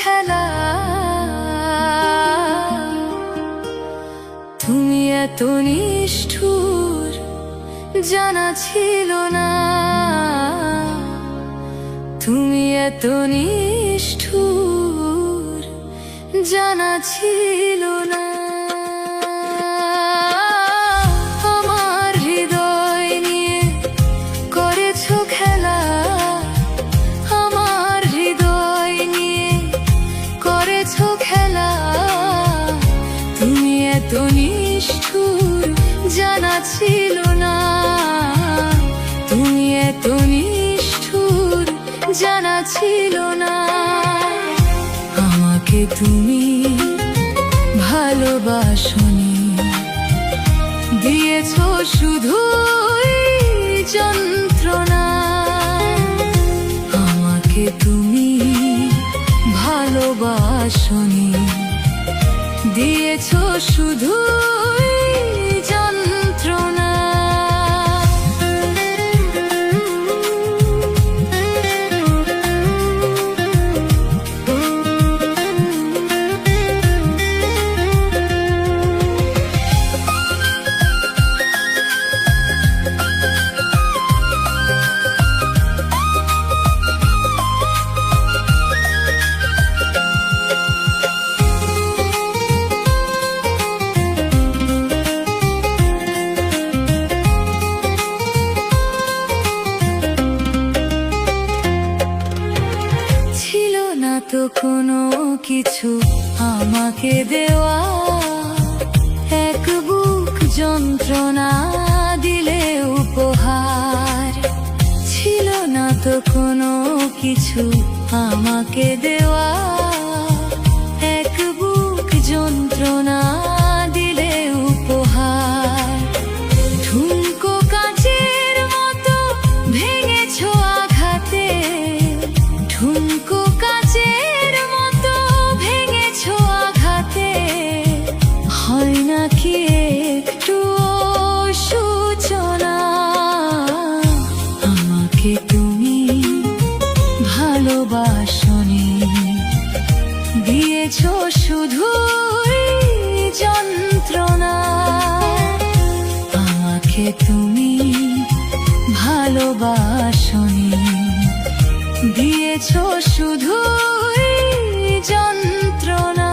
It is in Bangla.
খেলা। তুমি এত নিষ্ঠুর জানা ছিল না, তুমি এত নিষ্ঠুর জানা ছিল না। আমার হৃদয় নিয়ে করেছো খেলা, আমার হৃদয় নিয়ে করেছো খেলা। তুমি এত নিষ্ঠুর জানা ছিল না, তুমি এত নিষ্ঠুর জানা ছিল না। আমাকে তুমি ভালোবাসনি, দিয়েছো শুধুই যন্ত্রণা। আমাকে তুমি ভালোবাসনি, দিয়েছো শুধুই যন্ত্রণা। তো কোনো কিছু আমাকে দেওয়া, এক বুক যন্ত্রণা দিলে উপহার। ছিল না তো কোনো কিছু আমাকে দেওয়া, এক বুক যন্ত্রণা দিলে উপহার। ঠুনকো কাচের মতো ভেঙেছো আঘাতে, ঠুনকো কাচের মতো ভেঙেছো আঘাতে। হয় নাকি একটু সূচনা, আমাকে তুমি ভালোবাসনি, দিয়েছো শুধুই যন্ত্রণা। আমাকে তুমি ভালোবাসনি, দিয়েছো শুধুই যন্ত্রণা।